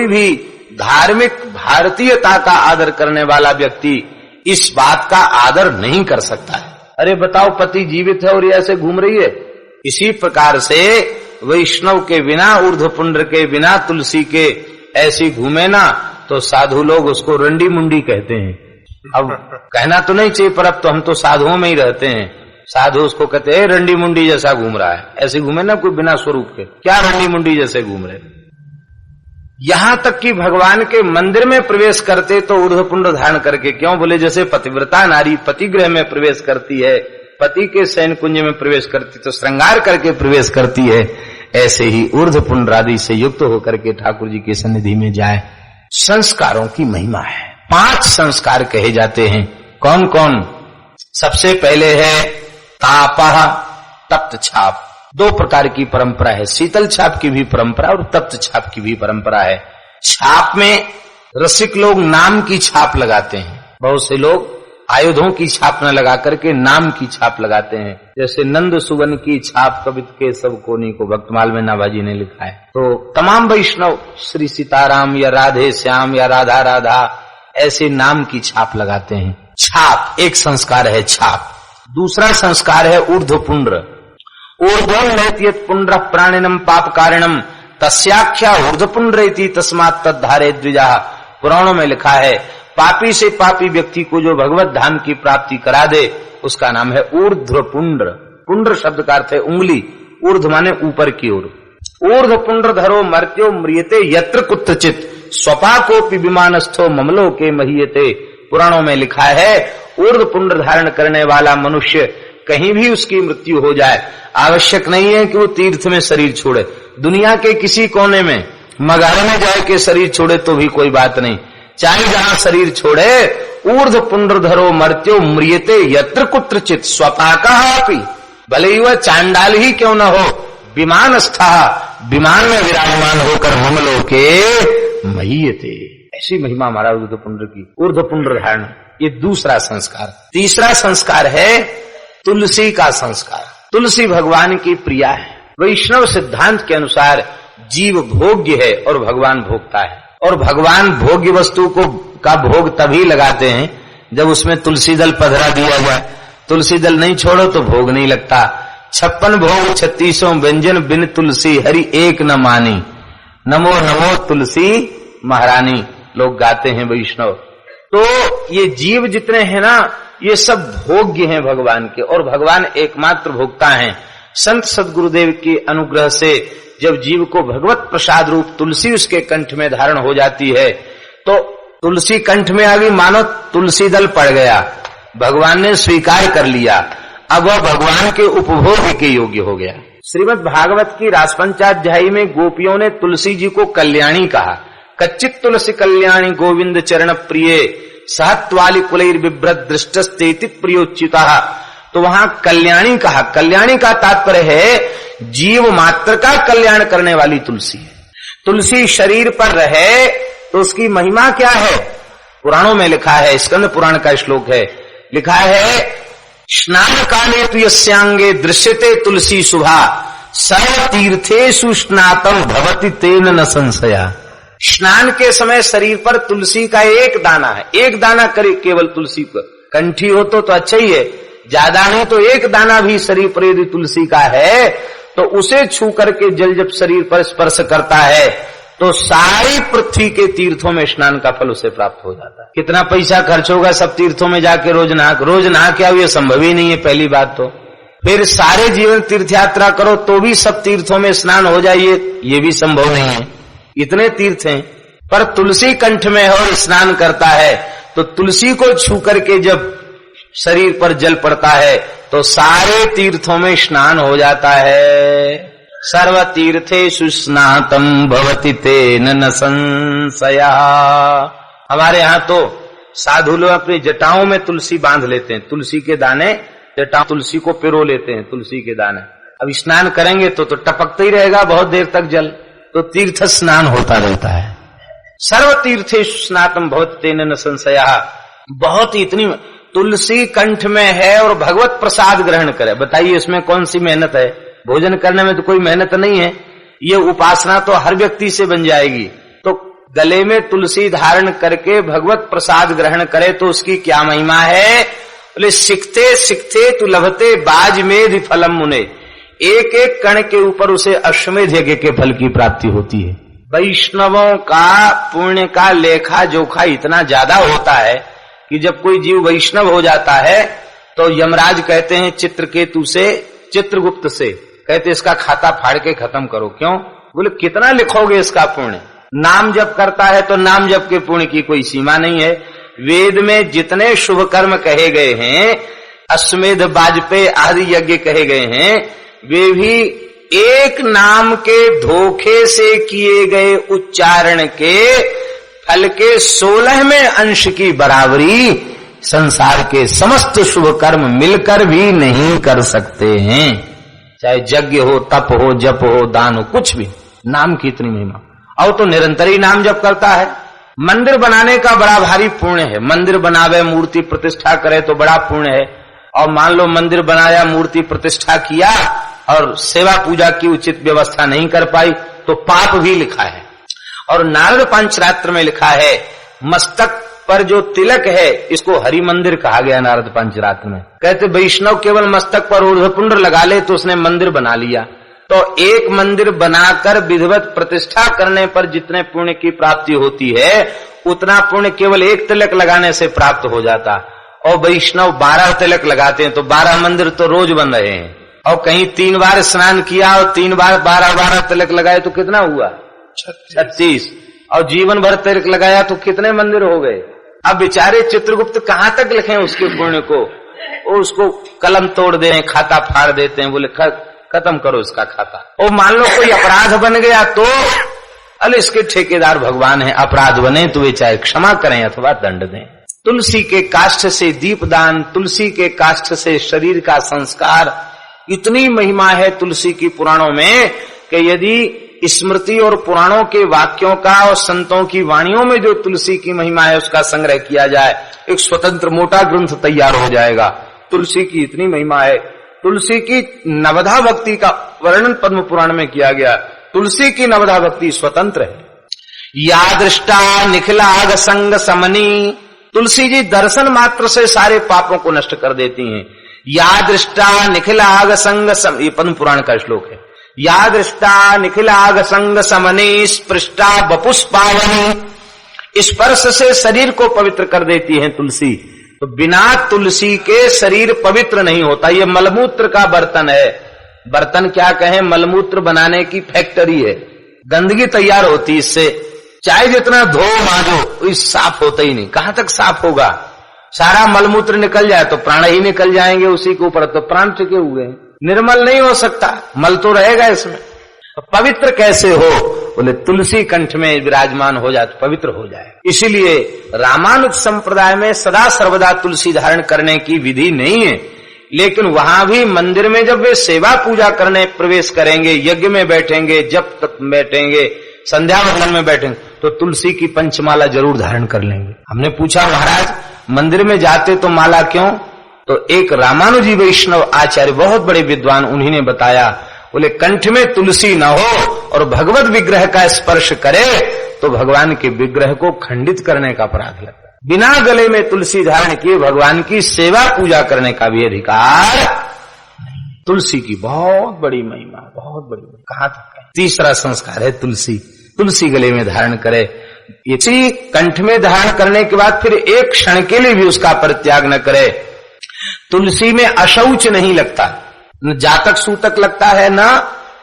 कोई भी धार्मिक भारतीयता का आदर करने वाला व्यक्ति इस बात का आदर नहीं कर सकता है। अरे बताओ, पति जीवित है और ये ऐसे घूम रही है। इसी प्रकार से वैष्णव के बिना, ऊर्ध्वपुंड्र के बिना, तुलसी के ऐसी घूमे ना तो साधु लोग उसको रंडी मुंडी कहते हैं। अब कहना तो नहीं चाहिए, पर अब तो हम तो साधुओं में ही रहते हैं। साधु उसको कहते हैं रंडी मुंडी जैसा घूम रहा है। ऐसे घूमे ना कोई बिना स्वरूप के, क्या रंडी मुंडी जैसे घूम रहे। यहां तक कि भगवान के मंदिर में प्रवेश करते तो ऊर्ध्वपुंड्र धारण करके, क्यों बोले जैसे पतिव्रता नारी पति गृह में प्रवेश करती है, पति के शयन कुंज में प्रवेश करती तो श्रृंगार करके प्रवेश करती है, ऐसे ही ऊर्ध्वपुंड्र आदि से युक्त होकर के ठाकुर जी की सन्निधि में जाए। संस्कारों की महिमा है। 5 संस्कार कहे जाते हैं। कौन कौन? सबसे पहले है तापः, तप्त छाप। 2 प्रकार की परंपरा है, शीतल छाप की भी परंपरा और तप्त छाप की भी परंपरा है। छाप में रसिक लोग नाम की छाप लगाते हैं। बहुत से लोग आयुधों की छाप न लगा करके नाम की छाप लगाते हैं। जैसे नंद सुवन की छाप कवित के सब कोनी को भक्तमाल में नाभाजी ने लिखा है। तो तमाम वैष्णव श्री सीताराम या राधे श्याम या राधा राधा ऐसे नाम की छाप लगाते हैं। छाप एक संस्कार है, छाप। दूसरा संस्कार है ऊर्ध्वपुंड्र। ऊर्ध्वोन्नयति पुंड्र प्राणिनम पाप कारणम तस्याख्या ऊर्ध्वपुंड्रेति तस्मात् तद्धारे द्विजा। पुराणों में लिखा है पापी से पापी व्यक्ति को जो भगवत धाम की प्राप्ति करा दे उसका नाम है ऊर्ध्वपुंड्र। पुंड्र शब्द का अर्थ है उंगली, ऊर्ध्व माने ऊपर की ओर। ऊर्ध्वपुंड्र धरो मर्त्यो म्रियते यत्र कुत्रचित स्वपाकोपि विमानस्थो ममलो के महीयते। पुराणों में लिखा है ऊर्ध्वपुंड्र धारण करने वाला मनुष्य कहीं भी उसकी मृत्यु हो जाए, आवश्यक नहीं है कि वो तीर्थ में शरीर छोड़े, दुनिया के किसी कोने में मगारे में जाए के शरीर छोड़े तो भी कोई बात नहीं, चाहे जहां शरीर छोड़े। ऊर्ध्वपुंड्र धरो मर्त्यो म्रियते यत्र कुत्रचित स्वपाकः, भले ही वह चांडाल ही क्यों न हो, विमानस्था, विमान में विराजमान होकर ममलोके महीयते। ऐसी महिमा हमारा ऊर्ध्वपुंड्र की, ऊर्ध्वपुंड्र धारण। ये दूसरा संस्कार। तीसरा संस्कार है तुलसी का संस्कार। तुलसी भगवान की प्रिया है। वैष्णव सिद्धांत के अनुसार जीव भोग्य है और भगवान भोगता है, और भगवान भोग्य वस्तु का भोग तभी लगाते हैं जब उसमें तुलसी दल पधरा दिया जाए। तुलसी दल नहीं छोड़ो तो भोग नहीं लगता। 56 भोग 36 व्यंजन बिन तुलसी हरि एक न मानी, नमो नमो तुलसी महारानी लोग गाते हैं वैष्णव। तो ये जीव जितने हैं ना, ये सब भोग्य हैं भगवान के, और भगवान एकमात्र भोक्ता हैं। संत सद्गुरुदेव के अनुग्रह से जब जीव को भगवत प्रसाद रूप तुलसी उसके कंठ में धारण हो जाती है तो तुलसी कंठ में आ गई, मानो तुलसी दल पड़ गया, भगवान ने स्वीकार कर लिया, अब वह भगवान के उपभोग के योग्य हो गया। श्रीमद् भागवत की रासपंचाध्यायी में गोपियों ने तुलसी जी को कल्याणी कहा। कच्चित तुलसी कल्याणी गोविंद चरण प्रिय सहत्वाली कुलैर बिभ्रत दृष्टस्तेति प्रियोच्युता। तो वहां कल्याणी कहा। कल्याणी का तात्पर्य है जीव मात्र का कल्याण करने वाली तुलसी है। तुलसी शरीर पर रहे तो उसकी महिमा क्या है? पुराणों में लिखा है, स्कंद पुराण का श्लोक है, लिखा है स्नान काले तु यस्यांगे दृश्यते तुलसी शुभा सर्व तीर्थेषु स्नातम भवति तेन न संशया। स्नान के समय शरीर पर तुलसी का एक दाना है, एक दाना करे केवल तुलसी पर, कंठी हो तो अच्छा ही है, ज्यादा नहीं तो एक दाना भी शरीर पर यदि तुलसी का है तो उसे छू करके जल जब शरीर पर स्पर्श करता है तो सारी पृथ्वी के तीर्थों में स्नान का फल उसे प्राप्त हो जाता है। कितना पैसा खर्च होगा सब तीर्थों में जाके रोज नहा क्या ये संभव ही नहीं है पहली बात। तो फिर सारे जीवन तीर्थ यात्रा करो तो भी सब तीर्थों में स्नान हो जाइए, ये भी संभव नहीं है, इतने तीर्थ हैं। पर तुलसी कंठ में है और स्नान करता है तो तुलसी को छू करके जब शरीर पर जल पड़ता है तो सारे तीर्थों में स्नान हो जाता है। सर्व तीर्थेषु स्नातम भवति तेन न संशया। हमारे यहाँ तो साधु लोग अपनी जटाओं में तुलसी बांध लेते हैं, तुलसी के दाने जटा, तुलसी को पिरो लेते हैं तुलसी के दाने। अब स्नान करेंगे तो टपकता ही रहेगा बहुत देर तक जल, तो तीर्थ स्नान होता रहता है। सर्व तीर्थेषु स्नातम भवति तेन न संशया। बहुत ही इतनी तुलसी कंठ में है और भगवत प्रसाद ग्रहण करे, बताइए इसमें कौन सी मेहनत है? भोजन करने में तो कोई मेहनत नहीं है, ये उपासना तो हर व्यक्ति से बन जाएगी। तो गले में तुलसी धारण करके भगवत प्रसाद ग्रहण करे तो उसकी क्या महिमा है? बोले सिखते सिखते तु लभते बाजमेध फलम मुने, एक एक कण के ऊपर उसे अश्वमेध यज्ञ के फल की प्राप्ति होती है। वैष्णवों का पुण्य का लेखा जोखा इतना ज्यादा होता है कि जब कोई जीव वैष्णव हो जाता है तो यमराज कहते हैं चित्रकेतु से, चित्रगुप्त से, कहते इसका खाता फाड़ के खत्म करो। क्यों? बोले कितना लिखोगे इसका पुण्य? नाम जप करता है तो नाम जप के पुण्य की कोई सीमा नहीं है। वेद में जितने शुभ कर्म कहे गए हैं, अश्वमेध वाजपेयी आदि यज्ञ कहे गए हैं, वे भी एक नाम के धोखे से किए गए उच्चारण के फल के 16वें अंश की बराबरी संसार के समस्त शुभ कर्म मिलकर भी नहीं कर सकते हैं। चाहे यज्ञ हो, तप हो, जप हो, दान हो, कुछ भी। नाम की इतनी महिमा। और तो निरंतर ही नाम जप करता है। मंदिर बनाने का बड़ा भारी पुण्य है। मंदिर बनावे, मूर्ति प्रतिष्ठा करे तो बड़ा पुण्य है। और मान लो मंदिर बनाया, मूर्ति प्रतिष्ठा किया और सेवा पूजा की उचित व्यवस्था नहीं कर पाई तो पाप भी लिखा है। और नारद पंचरात्र में लिखा है, मस्तक पर जो तिलक है इसको हरि मंदिर कहा गया। नारद पंचरात्र में कहते वैष्णव केवल मस्तक पर ऊर्ध्वपुंड लगा ले तो उसने मंदिर बना लिया। तो एक मंदिर बनाकर विधिवत प्रतिष्ठा करने पर जितने पुण्य की प्राप्ति होती है उतना पुण्य केवल एक तिलक लगाने से प्राप्त हो जाता। और वैष्णव 12 तिलक लगाते हैं तो 12 मंदिर तो रोज बन रहे हैं। और कहीं 3 बार स्नान किया और 3 बार 12 तिलक लगाए तो कितना हुआ? 36। और जीवन भर तिलक लगाया तो कितने मंदिर हो गए? अब बेचारे चित्रगुप्त कहां तक लिखे उसके पुण्य को? और उसको कलम तोड़ दे हैं, खाता फाड़ देते हैं, बोले खत्म करो इसका खाता। और मान लो कोई अपराध बन गया तो अरे इसके ठेकेदार भगवान है, अपराध बने तो वे चाहे क्षमा करें अथवा दंड दें। तुलसी के काष्ठ से दीपदान, तुलसी के काष्ठ से शरीर का संस्कार, इतनी महिमा है तुलसी की पुराणों में कि यदि स्मृति और पुराणों के वाक्यों का और संतों की वाणियों में जो तुलसी की महिमा है उसका संग्रह किया जाए, एक स्वतंत्र मोटा ग्रंथ तैयार हो जाएगा। तुलसी की इतनी महिमा है। तुलसी की नवधा भक्ति का वर्णन पद्म पुराण में किया गया। तुलसी की नवधा भक्ति स्वतंत्र है। या दृष्टा निखिलाग संग समनी, तुलसी जी दर्शन मात्र से सारे पापों को नष्ट कर देती हैं। या दृष्टा निखिलाग संग सम, ये पद्म पुराण का श्लोक है। या दृष्टा निखिलाग संग समनी स्पृष्टा बपुष्पावनी, स्पर्श से शरीर को पवित्र कर देती है तुलसी। तो बिना तुलसी के शरीर पवित्र नहीं होता। ये मलमूत्र का बर्तन है। बर्तन क्या कहें, मलमूत्र बनाने की फैक्ट्री है। गंदगी तैयार होती इससे, चाहे जितना धो मांजो इस साफ होता ही नहीं। कहां तक साफ होगा? सारा मलमूत्र निकल जाए तो प्राण ही निकल जाएंगे उसी के ऊपर, तो प्राण टिके हुए हैं। निर्मल नहीं हो सकता, मल तो रहेगा इसमें। तो पवित्र कैसे हो? बोले तुलसी कंठ में विराजमान हो जाए तो पवित्र हो जाए। इसीलिए रामानुज संप्रदाय में सदा सर्वदा तुलसी धारण करने की विधि नहीं है। लेकिन वहां भी मंदिर में जब वे सेवा पूजा करने प्रवेश करेंगे, यज्ञ में बैठेंगे, जप तप बैठेंगे, संध्या वंदन में बैठेंगे तो तुलसी की पंचमाला जरूर धारण कर लेंगे। हमने पूछा महाराज मंदिर में जाते तो माला क्यों? तो एक रामानुजी वैष्णव आचार्य बहुत बड़े विद्वान, उन्हीं ने बताया, बोले कंठ में तुलसी न हो और भगवत विग्रह का स्पर्श करे तो भगवान के विग्रह को खंडित करने का अपराध लगता है। बिना गले में तुलसी धारण किए भगवान की सेवा पूजा करने का भी अधिकार नहीं। तुलसी की बहुत बड़ी महिमा, बहुत बड़ी। कहा था तीसरा संस्कार है तुलसी। तुलसी गले में धारण करे, इसी कंठ में धारण करने के बाद फिर एक क्षण के लिए भी उसका परित्याग न करे। तुलसी में अशौच नहीं लगता, न जातक सूतक लगता है, न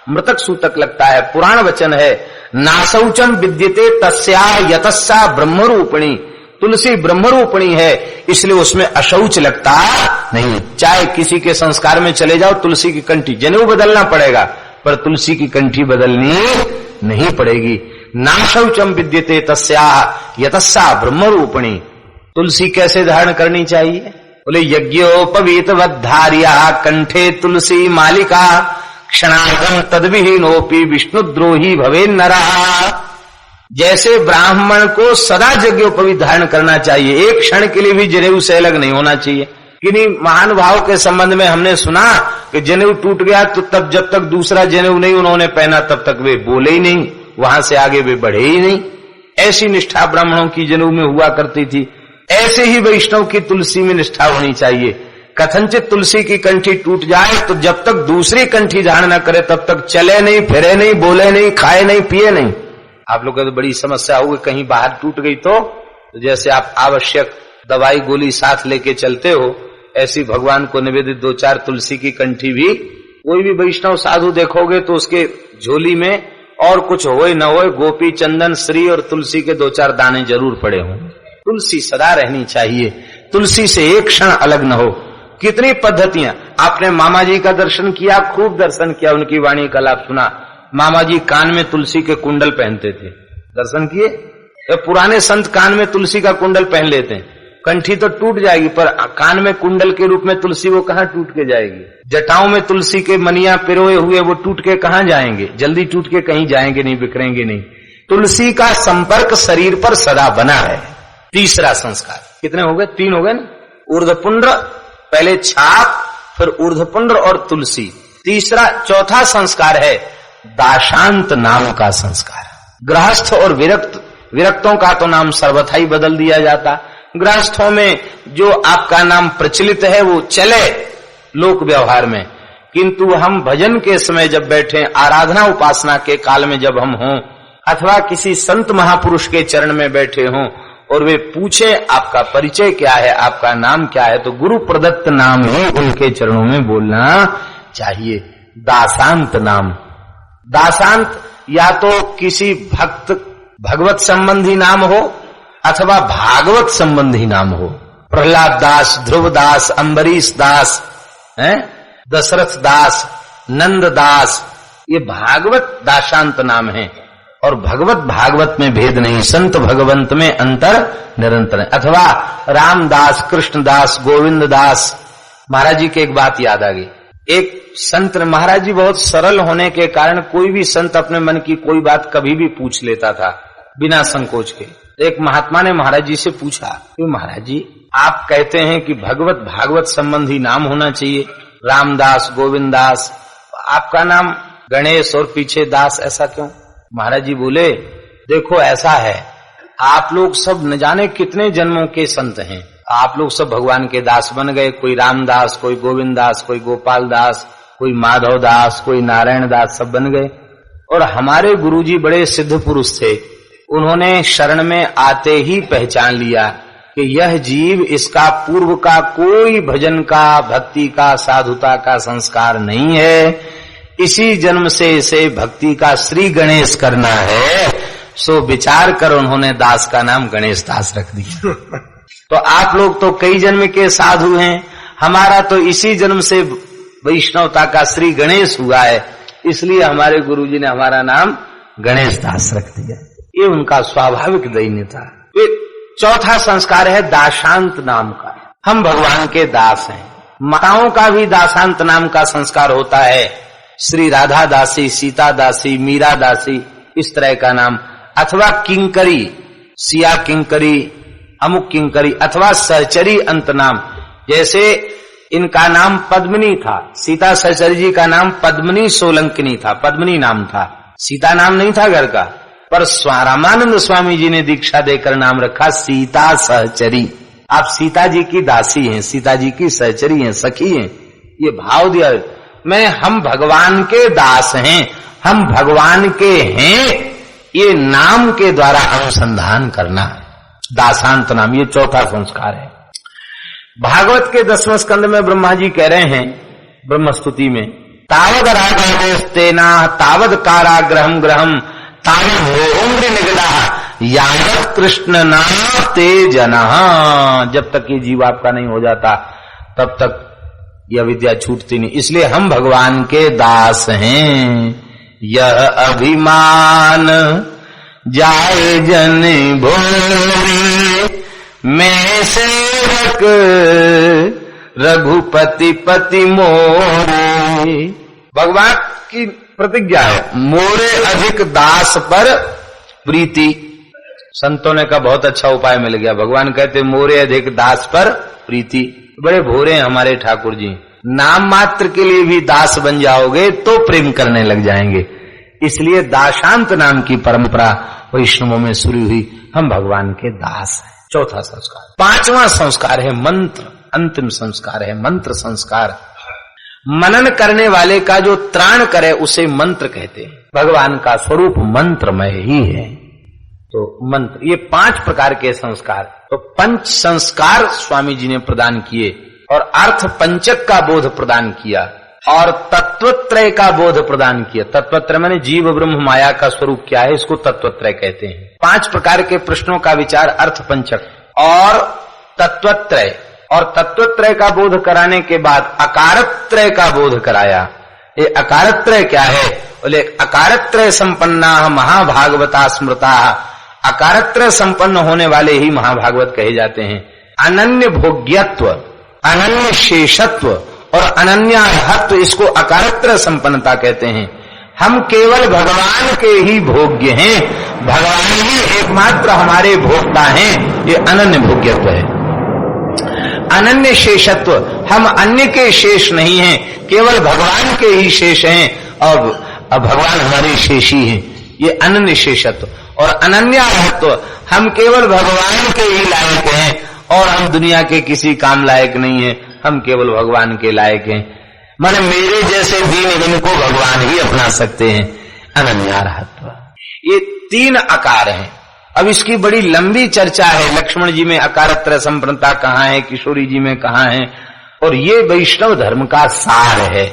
मृतक सूतक लगता है। पुराण वचन है, नाशौचम विद्यते तस्या यतस्सा ब्रह्मरूपिणी। तुलसी ब्रह्मरूपिणी है इसलिए उसमें अशौच लगता नहीं। चाहे किसी के संस्कार में चले जाओ, तुलसी की कंठी, जनेऊ बदलना पड़ेगा पर तुलसी की कंठी बदलनी नहीं पड़ेगी। नाशौचम विद्यते तस्या यतस्सा ब्रह्मरूपिणी। तुलसी कैसे धारण करनी चाहिए? बोले यज्ञोपवीतवद्धार्या कंठे तुलसी मालिका क्षणार्धम तद्विहीनोपि विष्णुद्रोही भवेन्नरः। जैसे ब्राह्मण को सदा यज्ञोपवीत धारण करना चाहिए, एक क्षण के लिए भी जनेऊ से अलग नहीं होना चाहिए। किन्हीं महान भाव के संबंध में हमने सुना कि जनेऊ टूट गया तो तब जब तक दूसरा जनेऊ नहीं उन्होंने पहना तब तक वे बोले ही नहीं, वहां से आगे वे बढ़े ही नहीं। ऐसी निष्ठा ब्राह्मणों की जनेऊ में हुआ करती थी। ऐसे ही वैष्णव की तुलसी में निष्ठा होनी चाहिए। कथनचित तुलसी की कंठी टूट जाए तो जब तक दूसरी कंठी धारण न करे तब तक चले नहीं, फिरे नहीं, बोले नहीं, खाए नहीं, पिए नहीं। आप लोगों को तो बड़ी समस्या होगी, कहीं बाहर टूट गई तो जैसे आप आवश्यक दवाई गोली साथ लेके चलते हो, ऐसी भगवान को निवेदित 2-4 तुलसी की कंठी भी कोई भी वैष्णव साधु देखोगे तो उसके झोली में और कुछ होए न होए गोपी चंदन श्री और तुलसी के 2-4 दाने जरूर पड़े हों। तुलसी सदा रहनी चाहिए, तुलसी से एक क्षण अलग न हो। कितनी पद्धतियां। आपने मामा जी का दर्शन किया, खूब दर्शन किया, उनकी वाणी का लाभ सुना। मामा जी कान में तुलसी के कुंडल पहनते थे, दर्शन किए। पुराने संत कान में तुलसी का कुंडल पहन लेते हैं, कंठी तो टूट जाएगी पर कान में कुंडल के रूप में तुलसी वो कहां टूट के जाएगी। जटाओं में तुलसी के मनिया पिरोए हुए वो टूट के कहां जाएंगे, जल्दी टूट के कहीं जाएंगे नहीं, बिखरेंगे नहीं। तुलसी का संपर्क शरीर पर सदा बना है। तीसरा संस्कार, कितने हो गए? 3 हो गए ना। ऊर्ध्वपुंड्र, पहले छाप, फिर ऊर्ध्वपुंड्र और तुलसी। चौथा संस्कार है दाशांत नाम का संस्कार। गृहस्थ और विरक्तों का तो नाम सर्वथा ही बदल दिया जाता। गृहस्थों में जो आपका नाम प्रचलित है वो चले लोक व्यवहार में, किंतु हम भजन के समय जब बैठे, आराधना उपासना के काल में जब हम हों, अथवा किसी संत महापुरुष के चरण में बैठे हों और वे पूछे आपका परिचय क्या है, आपका नाम क्या है, तो गुरु प्रदत्त नाम ही उनके चरणों में बोलना चाहिए। दासांत नाम। दासांत या तो किसी भगवत संबंधी नाम हो अथवा भागवत संबंधी नाम हो। प्रहलाद दास, ध्रुव दास, अम्बरीश दास, दशरथ दास, नंद दास, ये भागवत दाशांत नाम है। और भगवत भागवत में भेद नहीं, संत भगवंत में अंतर निरंतर है। अथवा रामदास, कृष्णदास, गोविंद दास। महाराज जी की एक बात याद आ गई। एक संत, महाराज जी बहुत सरल होने के कारण कोई भी संत अपने मन की कोई बात कभी भी पूछ लेता था बिना संकोच के। एक महात्मा ने महाराज जी से पूछा कि महाराज जी आप कहते हैं कि भगवत भागवत संबंधी नाम होना चाहिए, रामदास, गोविंद दास, आपका नाम गणेश और पीछे दास, ऐसा क्यों? महाराज जी बोले देखो ऐसा है, आप लोग सब न जाने कितने जन्मों के संत हैं, आप लोग सब भगवान के दास बन गए। कोई रामदास, कोई गोविंद दास, कोई गोपाल दास, कोई माधव दास, कोई नारायण दास, सब बन गए। और हमारे गुरुजी बड़े सिद्ध पुरुष थे, उन्होंने शरण में आते ही पहचान लिया कि यह जीव, इसका पूर्व का कोई भजन का, भक्ति का, साधुता का संस्कार नहीं है, इसी जन्म से इसे भक्ति का श्री गणेश करना है। सो विचार कर उन्होंने दास का नाम गणेश दास रख दिया। तो आप लोग तो कई जन्म के साधु हैं, हमारा तो इसी जन्म से वैष्णवता का श्री गणेश हुआ है, इसलिए हमारे गुरुजी ने हमारा नाम गणेश दास रख दिया। ये उनका स्वाभाविक दैन्य था। चौथा संस्कार है दाशांत नाम का। हम भगवान के दास हैं। माताओं का भी दासांत नाम का संस्कार होता है। श्री राधा दासी, सीता दासी, मीरा दासी, इस तरह का नाम। अथवा किंकरी, सिया किंकरी, अमुक किंकरी, अथवा सहचरी अंत नाम। जैसे इनका नाम पद्मिनी था, सीता सहचरी जी का नाम पद्मिनी सोलंकिनी था, पद्मिनी नाम था, सीता नाम नहीं था घर का। पर रामानंद स्वामी जी ने दीक्षा देकर नाम रखा सीता सहचरी। आप सीता जी की दासी हैं, सीता जी की सहचरी हैं, सखी हैं, ये भाव दिया। हम भगवान के दास हैं, हम भगवान के हैं, ये नाम के द्वारा अनुसंधान करना, दासांत नाम, ये चौथा संस्कार है। भागवत के 10वें स्कंद में ब्रह्मा जी कह रहे हैं ब्रह्मस्तुति में, तावद रागस्तेना तावद काराग्रहम ग्रहम तावद निगला यावत कृष्ण नाम ते जना। जब तक ये जीव आपका नहीं हो जाता तब तक यह विद्या छूटती नहीं। इसलिए हम भगवान के दास हैं। यह अभिमान जाए जन भोरे, मैं सेवक रघुपति पति मोरे। भगवान की प्रतिज्ञा है, मोरे अधिक दास पर प्रीति। संतों ने कहा बहुत अच्छा उपाय मिल गया। भगवान कहते मोरे अधिक दास पर प्रीति। बड़े भोरे हैं हमारे ठाकुर जी, नाम मात्र के लिए भी दास बन जाओगे तो प्रेम करने लग जाएंगे। इसलिए दाशांत नाम की परंपरा वैष्णवों में शुरू हुई, हम भगवान के दास हैं। चौथा संस्कार। पांचवा संस्कार है मंत्र, अंतिम संस्कार है मंत्र संस्कार। मनन करने वाले का जो त्राण करे उसे मंत्र कहते हैं। भगवान का स्वरूप मंत्रमय ही है, तो मंत्र। ये 5 प्रकार के संस्कार, तो पंच संस्कार स्वामी जी ने प्रदान किए और अर्थ पंचक का बोध प्रदान किया और तत्वत्रय का बोध प्रदान किया। तत्वत्रय माने जीव ब्रह्म माया का स्वरूप क्या है, इसको तत्वत्रय कहते हैं। 5 प्रकार के प्रश्नों का विचार अर्थ पंचक और तत्वत्रय, और तत्वत्रय का बोध कराने के बाद अकारत्रय का बोध कराया। ये अकारत्रय क्या है, बोले अकारत्रय संपन्ना महाभागवता स्मृता। अकारत्रय संपन्न होने वाले ही महाभागवत कहे जाते हैं। अनन्य भोग्यत्व, अनन्य शेषत्व और अनन्यार्हत्व, इसको अकारत्रय संपन्नता कहते हैं। हम केवल भगवान के ही भोग्य हैं, भगवान ही एकमात्र हमारे भोक्ता हैं, ये अनन्य भोग्यत्व है। अनन्य शेषत्व, हम अन्य के शेष नहीं हैं, केवल भगवान के ही शेष हैं और भगवान हमारे शेषी हैं, ये अनन्य शेषत्व। और अनन्यार्हत्व, हम केवल भगवान के ही लायक हैं और हम दुनिया के किसी काम लायक नहीं है, हम केवल भगवान के लायक हैं। माने मेरे जैसे दीन को भगवान ही अपना सकते हैं, अनन्यार्हत्व। ये 3 आकार हैं। अब इसकी बड़ी लंबी चर्चा है। लक्ष्मण जी में अकारत्रय संपन्नता कहाँ है, किशोरी जी में कहाँ है, और ये वैष्णव धर्म का सार है।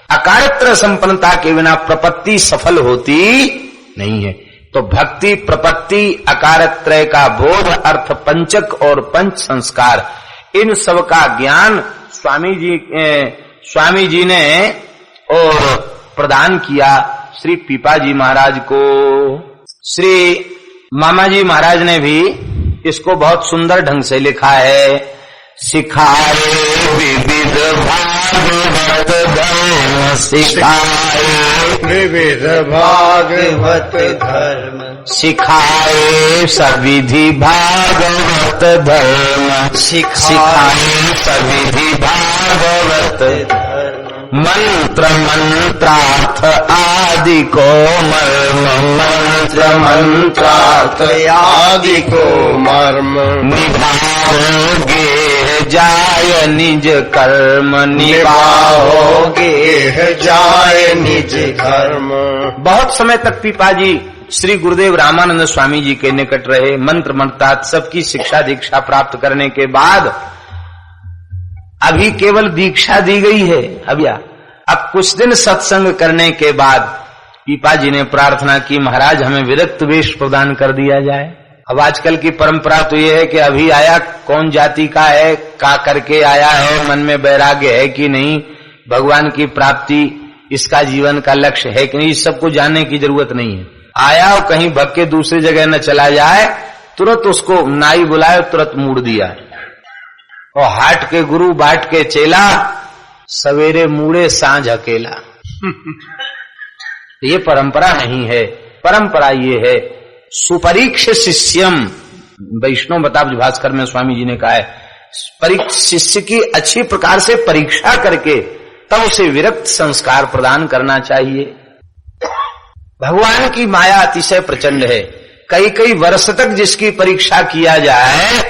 अकारत्रय संपन्नता के बिना प्रपत्ति सफल होती नहीं है। तो भक्ति, प्रपत्ति, अकारत्रय का बोध, अर्थ पंचक और पंच संस्कार, इन सब का ज्ञान स्वामी जी ने और प्रदान किया श्री पीपाजी महाराज को। श्री मामा जी महाराज ने भी इसको बहुत सुंदर ढंग से लिखा है। सिखाए विविध भागवत धर्म, सिखाए विविध भागवत धर्म, सिखाए सविधि भागवत धर्म, सिखाए सविधि भागवत धर्म। मंत्र मंत्रार्थ आदि को मर्म, मंत्र मंत्रार्थ आदि को मर्म, निभाओगे जाय निज कर्म, निभाओगे जाय निज कर्म। बहुत समय तक पीपाजी श्री गुरुदेव रामानंद स्वामी जी के निकट रहे। मंत्र मंत्रार्थ सबकी शिक्षा दीक्षा प्राप्त करने के बाद अभी केवल दीक्षा दी गई है। अब कुछ दिन सत्संग करने के बाद पीपाजी ने प्रार्थना की, महाराज हमें विरक्त वेश प्रदान कर दिया जाए। अब आजकल की परंपरा तो ये है कि अभी आया, कौन जाति का है, का करके आया है, मन में वैराग्य है कि नहीं, भगवान की प्राप्ति इसका जीवन का लक्ष्य है कि नहीं, इस सबको जानने की जरूरत नहीं है। आया और कहीं भग के दूसरी जगह न चला जाए, तुरंत उसको नाई बुलाए, तुरंत मूड दिया। और हाट के गुरु बाट के चेला, सवेरे मूड़े सांझ अकेला। ये परंपरा नहीं है। परंपरा ये है सुपरीक्ष शिष्यम। वैष्णव बताब्ज भास्कर में स्वामी जी ने कहा है, शिष्य की अच्छी प्रकार से परीक्षा करके तब उसे विरक्त संस्कार प्रदान करना चाहिए। भगवान की माया अतिशय प्रचंड है। कई वर्ष तक जिसकी परीक्षा किया जाए,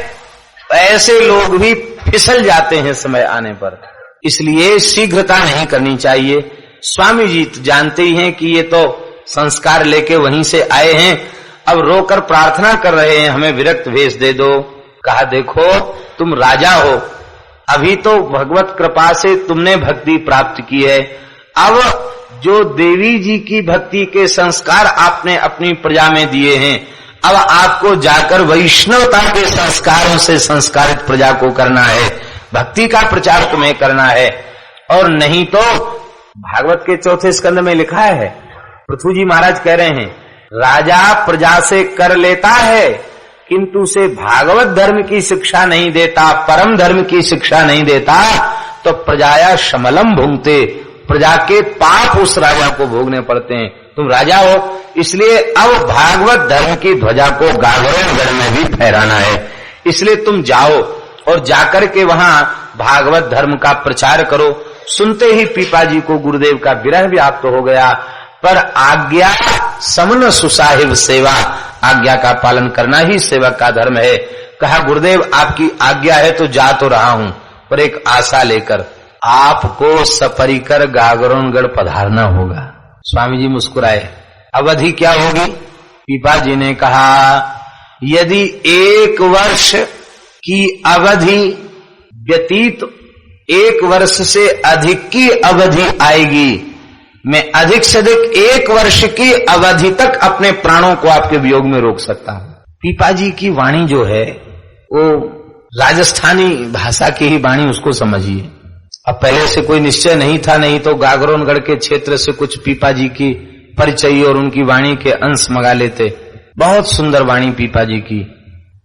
ऐसे लोग भी फिसल जाते हैं समय आने पर। इसलिए शीघ्रता नहीं करनी चाहिए। स्वामी जी तो जानते ही हैं कि ये तो संस्कार लेके वहीं से आए हैं, अब रोकर प्रार्थना कर रहे हैं हमें विरक्त भेज दे दो। कहा देखो तुम राजा हो, अभी तो भगवत कृपा से तुमने भक्ति प्राप्त की है, अब जो देवी जी की भक्ति के संस्कार आपने अपनी प्रजा में दिए हैं, अब आपको जाकर वैष्णवता के संस्कारों से संस्कारित प्रजा को करना है, भक्ति का प्रचार तुम्हें करना है। और नहीं तो भागवत के 4थे स्कंद में लिखा है, पृथु जी महाराज कह रहे हैं, राजा प्रजा से कर लेता है किंतु उसे भागवत धर्म की शिक्षा नहीं देता, परम धर्म की शिक्षा नहीं देता, तो प्रजाया शमलम भुंगते, प्रजा के पाप उस राजा को भोगने पड़ते हैं। तुम राजा हो, इसलिए अब भागवत धर्म की ध्वजा को गागरगढ़ में भी फहराना है। इसलिए तुम जाओ और जाकर के वहां भागवत धर्म का प्रचार करो। सुनते ही पीपाजी को गुरुदेव का विरह व्याप्त हो गया, पर आज्ञा समन सुसाहिब सेवा, आज्ञा का पालन करना ही सेवक का धर्म है। कहा गुरुदेव आपकी आज्ञा है तो जा तो रहा हूं, पर एक आशा लेकर, आपको सपरिकर गागरोनगढ़ पधारना होगा। स्वामी जी मुस्कुराए। अवधि क्या होगी? पीपा जी ने कहा यदि 1 वर्ष की अवधि व्यतीत, 1 वर्ष से अधिक की अवधि आएगी, मैं अधिक से अधिक 1 वर्ष की अवधि तक अपने प्राणों को आपके वियोग में रोक सकता हूं। पीपा जी की वाणी जो है वो राजस्थानी भाषा की ही वाणी, उसको समझिए। अब पहले से कोई निश्चय नहीं था, नहीं तो गागरोनगढ़ के क्षेत्र से कुछ पीपा जी की परिचय और उनकी वाणी के अंश मंगा लेते। बहुत सुंदर वाणी पीपा जी की।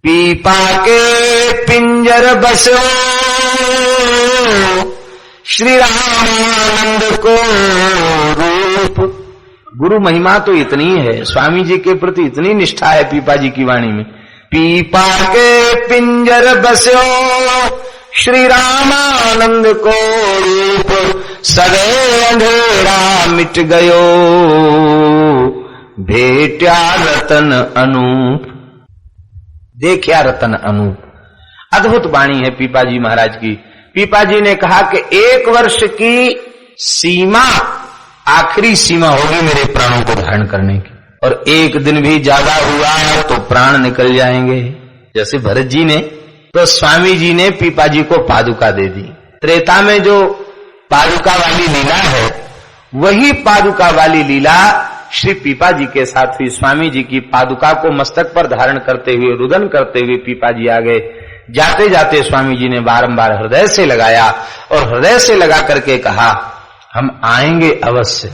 पीपा के पिंजर बसो श्री रामानंद को रूप। गुरु महिमा तो इतनी है, स्वामी जी के प्रति इतनी निष्ठा है पीपा जी की वाणी में। पीपा के पिंजर बसो श्री रामानंद को रूप, सगे अंधेरा मिट गयो भेट्या रतन अनूप। देखिया रतन अनूप। अद्भुत वाणी है पीपा जी महाराज की। पीपा जी ने कहा कि 1 वर्ष की सीमा आखिरी सीमा होगी मेरे प्राणों को धारण करने की, और 1 दिन भी ज्यादा हुआ तो प्राण निकल जाएंगे। जैसे भरत जी ने, तो स्वामी जी ने पीपा जी को पादुका दे दी। त्रेता में जो पादुका वाली लीला है, वही पादुका वाली लीला श्री पीपा जी के साथ हुई। स्वामी जी की पादुका को मस्तक पर धारण करते हुए, रुदन करते हुए पीपा जी आ गए। जाते जाते स्वामी जी ने बारंबार हृदय से लगाया, और हृदय से लगा करके कहा हम आएंगे अवश्य,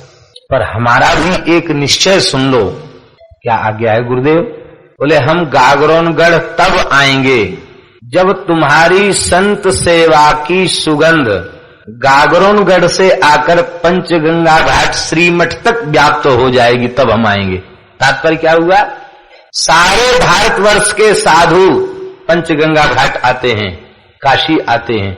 पर हमारा भी एक निश्चय सुन लो। क्या आज्ञा है गुरुदेव? बोले हम गागरोनगढ़ तब आएंगे जब तुम्हारी संत सेवा की सुगंध गागरोनगढ़ से आकर पंचगंगा घाट श्रीमठ तक व्याप्त हो जाएगी, तब हम आएंगे। तात्पर्य क्या हुआ? सारे भारतवर्ष के साधु पंचगंगा घाट आते हैं, काशी आते हैं,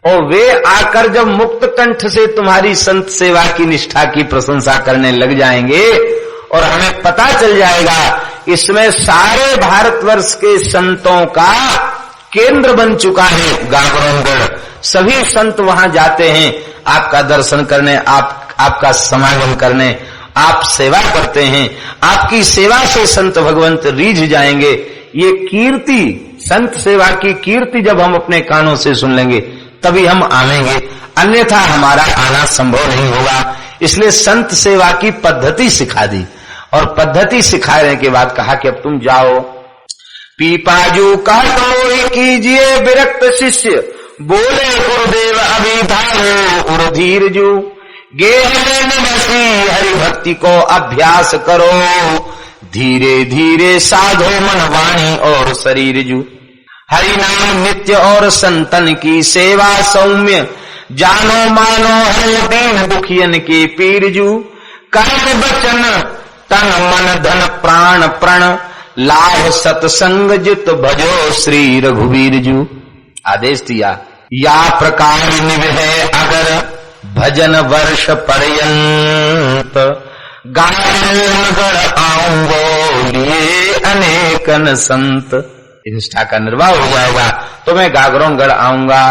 और वे आकर जब मुक्त कंठ से तुम्हारी संत सेवा की निष्ठा की प्रशंसा करने लग जाएंगे, और हमें पता चल जाएगा इसमें सारे भारतवर्ष के संतों का केंद्र बन चुका है गागरोनगढ़। सभी संत वहां जाते हैं आपका दर्शन करने, आपका समागम करने, आप सेवा करते हैं, आपकी सेवा से संत भगवंत रीझ जाएंगे। ये कीर्ति, संत सेवा की कीर्ति जब हम अपने कानों से सुन लेंगे तभी हम आवेंगे, अन्यथा हमारा आना संभव नहीं होगा। इसलिए संत सेवा की पद्धति सिखा दी, और पद्धति सिखाने के बाद कहा कि अब तुम जाओ। पीपाजू का तो कीजिए विरक्त शिष्य, बोले गुरुदेव अभी धारो उर्धीर जू, गेहसी हरि भक्ति को अभ्यास करो, धीरे धीरे साधो मन वाणी और शरीर जू। हरि नाम नित्य और संतन की सेवा सौम्य, जानो मानो है दीन दुखियन के पीर जू। कर्म वचन तन मन धन प्राण प्रण, लाभ सत्संग जित भजो श्री रघुवीर जू। आदेश दिया या प्रकार निभे अगर भजन वर्ष पर्यंत, गागरोनगढ़ आऊंगो लिए अनेकन संत। निष्ठा का निर्वाह हो जाएगा तो मैं गागरोनगढ़ आऊंगा।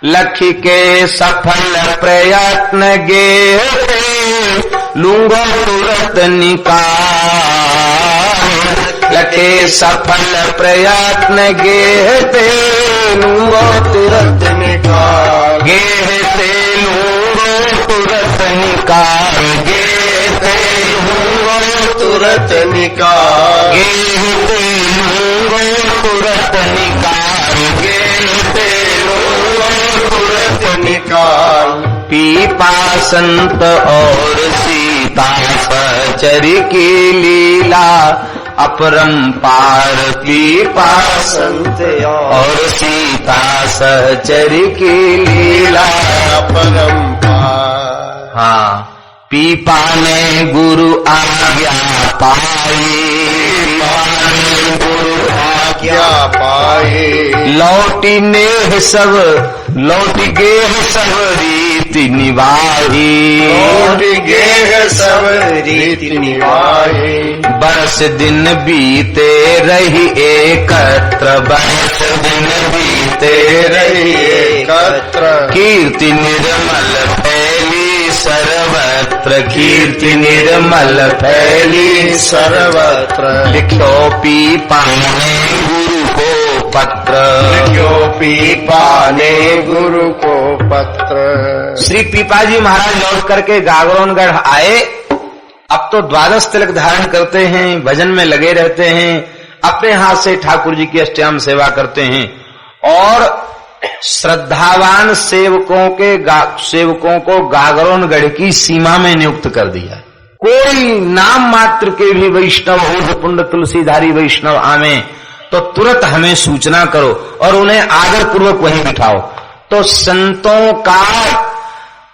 लखी के सफल प्रयत्न गे लूंगा तुरंत निकाल, लखे सफल प्रयत्न गेहते लूंगा तुरंत निकाल, गेहते लूंगा तुरंत निकाल, गेहते लूंगा तुरंत निकाल, गेहते लूंगा तुरंत निकाल, गेहते लूंगा तुरंत निकाल। पीपा संत और सीता सचर की लीला अपरंपार, पीपा संत और सीता सहचर की लीला अपरंपार। हाँ, पीपा ने गुरु आज्ञा पाई, गुरु आज्ञा पाई, लौटी नेह सब लौट गेह सब रीत रीति निवाही। कोटि गेह सब रीति निवाही। बरस दिन बीते रही एकत्र, बरस दिन बीते रही एकत्र। कीर्ति निर्मल फैली सर्वत्र, कीर्ति निर्मल फैली सर्वत्र। लिखो पीपा ने गुरु को पत्र, लिखो पीपा ने गुरु को पत्र। श्री पीपाजी महाराज लौट करके गागरोनगढ़ आए। अब तो द्वादश तिलक धारण करते हैं, भजन में लगे रहते हैं, अपने हाथ से ठाकुर जी की अष्टयाम सेवा करते हैं और श्रद्धावान सेवकों को गागरोनगढ़ की सीमा में नियुक्त कर दिया। कोई नाम मात्र के भी वैष्णव हो, पुंड तुलसीधारी वैष्णव आवे तो तुरंत हमें सूचना करो और उन्हें आदर पूर्वक वहीं बिठाओ। तो संतों का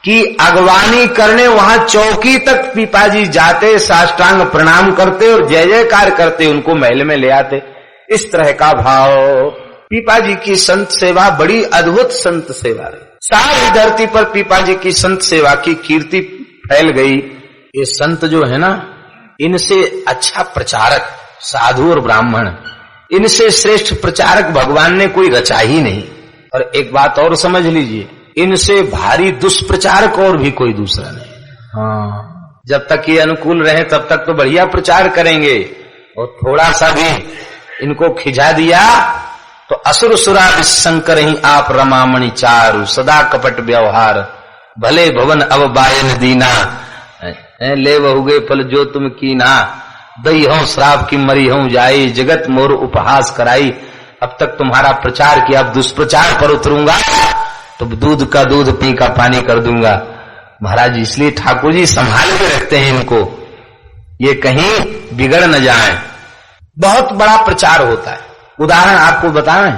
की अगवानी करने वहां चौकी तक पीपाजी जाते, साष्टांग प्रणाम करते और जय जयकार करते, उनको महल में ले आते। इस तरह का भाव। पीपाजी की संत सेवा बड़ी अद्भुत संत सेवा है। सारी धरती पर पीपाजी की संत सेवा की कीर्ति फैल गई। ये संत जो है ना, इनसे अच्छा प्रचारक साधु और ब्राह्मण, इनसे श्रेष्ठ प्रचारक भगवान ने कोई रचा ही नहीं। और एक बात और समझ लीजिए, इनसे भारी दुष्प्रचारक और भी कोई दूसरा नहीं। हाँ, जब तक ये अनुकूल रहे तब तक तो बढ़िया प्रचार करेंगे, और थोड़ा सा भी इनको खिजा दिया तो असुर सुरा विशंकर ही आप रमामणि चारु, सदा कपट व्यवहार, भले भवन अब बायन दीना, ले बहुगे फल जो तुम कीना, दई हूं श्राप की मरी हूं जाई, जगत मोर उपहास कराई। अब तक तुम्हारा प्रचार किया, अब दुष्प्रचार पर उतरूंगा तो दूध का दूध, पी का पानी कर दूंगा। महाराज इसलिए ठाकुर जी संभाल के रखते हैं इनको, ये कहीं बिगड़ न जाए। बहुत बड़ा प्रचार होता है। उदाहरण आपको बताएं,